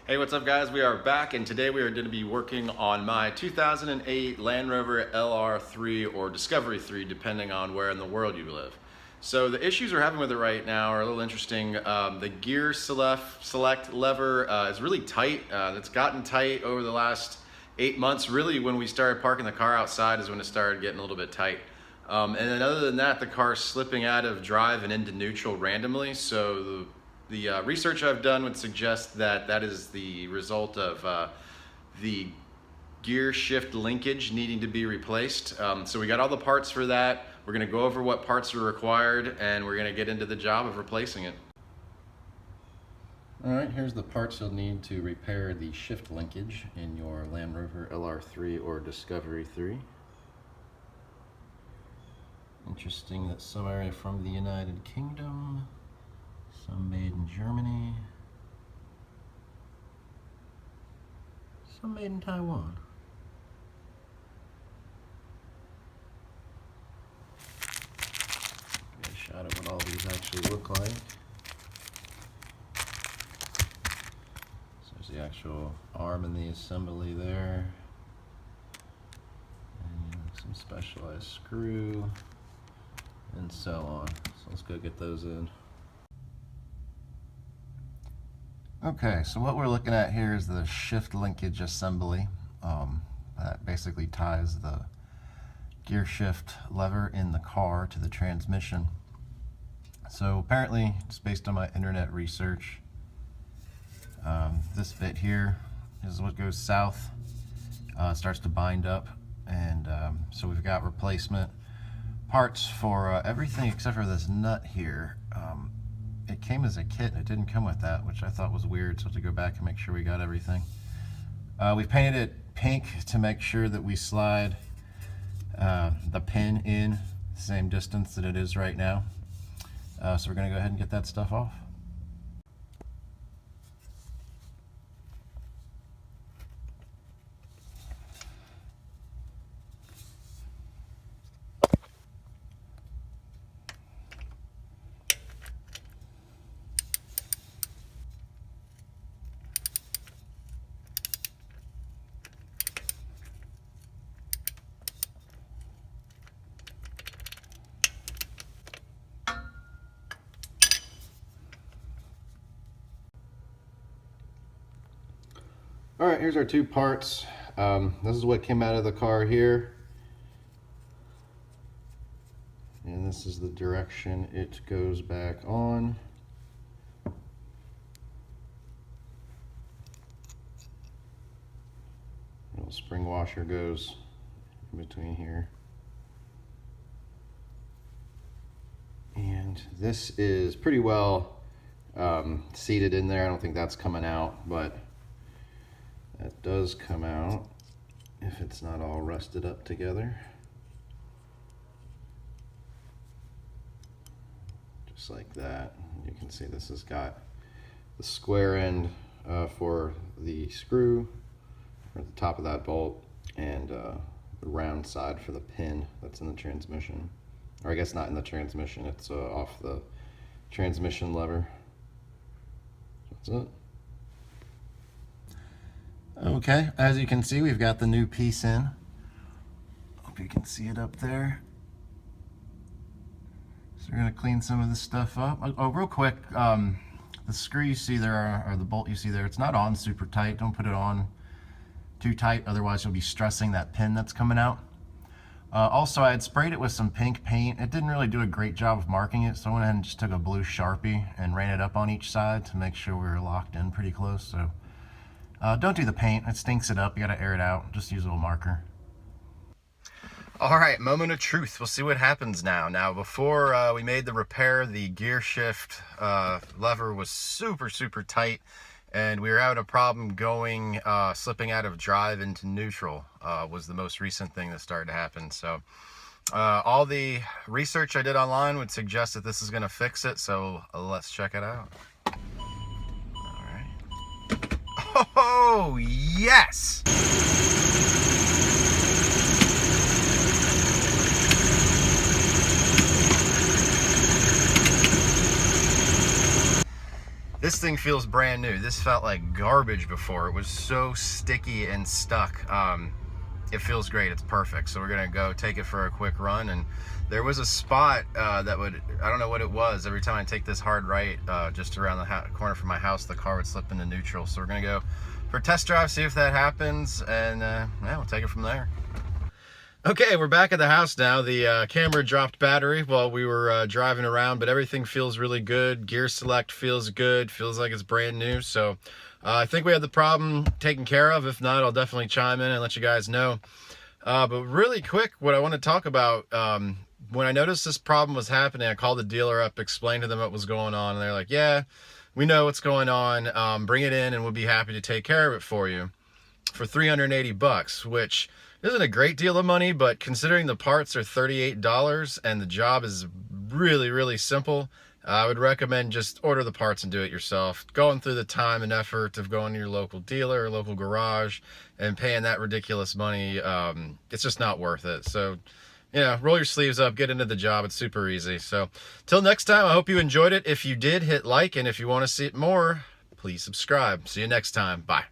Hey, what's up guys? We are back and today we are going to be working on my 2008 Land Rover LR3 or Discovery 3 depending on where in the world you live. So the issues we're having with it right now are a little interesting. The gear select lever is really tight. It's gotten tight over the last 8 months. Really when we started parking the car outside is when it started getting a little bit tight. And then other than that, the car's slipping out of drive and into neutral randomly. So the research I've done would suggest that that is the result of the gear shift linkage needing to be replaced. So we got all the parts for that. We're going to go over what parts are required and we're going to get into the job of replacing it. Alright, here's the parts you'll need to repair the shift linkage in your Land Rover LR3 or Discovery 3. Interesting that some are from the United Kingdom. Some made in Germany, some made in Taiwan. Get a shot at what all these actually look like. So there's the actual arm and the assembly there. And some specialized screw and so on. So let's go get those in. Okay, so what we're looking at here is the shift linkage assembly that basically ties the gear shift lever in the car to the transmission. So apparently, just based on my internet research, this bit here is what goes south, starts to bind up, and so we've got replacement parts for everything except for this nut here. It came as a kit and it didn't come with that, which I thought was weird, so to go back and make sure we got everything. We've painted it pink to make sure that we slide the pin in the same distance that it is right now. So we're going to go ahead and get that stuff off. Alright, here's our two parts. This is what came out of the car here. And this is the direction it goes back on. A little spring washer goes in between here. And this is pretty well seated in there. I don't think that's coming out, but that does come out if it's not all rusted up together. Just like that. You can see this has got the square end for the screw at the top of that bolt, and the round side for the pin that's in the transmission. Or I guess not in the transmission, it's off the transmission lever. That's it. Okay, as you can see, we've got the new piece in. Hope you can see it up there. So we're going to clean some of this stuff up. Oh, real quick, the screw you see there, or the bolt you see there, it's not on super tight. Don't put it on too tight, otherwise you'll be stressing that pin that's coming out. Also, I had sprayed it with some pink paint. It didn't really do a great job of marking it, so I went ahead and just took a blue Sharpie and ran it up on each side to make sure we were locked in pretty close. So don't do the paint, it stinks it up. You gotta air it out. Just use a little marker. Alright, moment of truth. We'll see what happens now. Now, before we made the repair, the gear shift lever was super tight, and we were having a problem going, slipping out of drive into neutral was the most recent thing that started to happen. So all the research I did online would suggest that this is going to fix it, so let's check it out. Oh, yes! This thing feels brand new. This felt like garbage before. It was so sticky and stuck. It feels great. It's perfect. So we're gonna go take it for a quick run. And there was a spot that would, I don't know what it was, every time I take this hard right just around the corner from my house, the car would slip into neutral. So we're gonna go for a test drive, see if that happens, and yeah, we'll take it from there. Okay, we're back at the house now. The camera dropped battery while we were driving around, but everything feels really good. Gear select feels good, feels like it's brand new. So I think we have the problem taken care of. If not, I'll definitely chime in and let you guys know. But really quick, what I want to talk about, when I noticed this problem was happening, I called the dealer up, explained to them what was going on, and they're like, yeah, we know what's going on. Bring it in and we'll be happy to take care of it for you for $380, which isn't a great deal of money, but considering the parts are $38 and the job is really, really simple, I would recommend just order the parts and do it yourself. Going through the time and effort of going to your local dealer or local garage and paying that ridiculous money, it's just not worth it. So, you know, roll your sleeves up, get into the job. It's super easy. So, till next time, I hope you enjoyed it. If you did, hit like, and if you want to see it more, please subscribe. See you next time. Bye.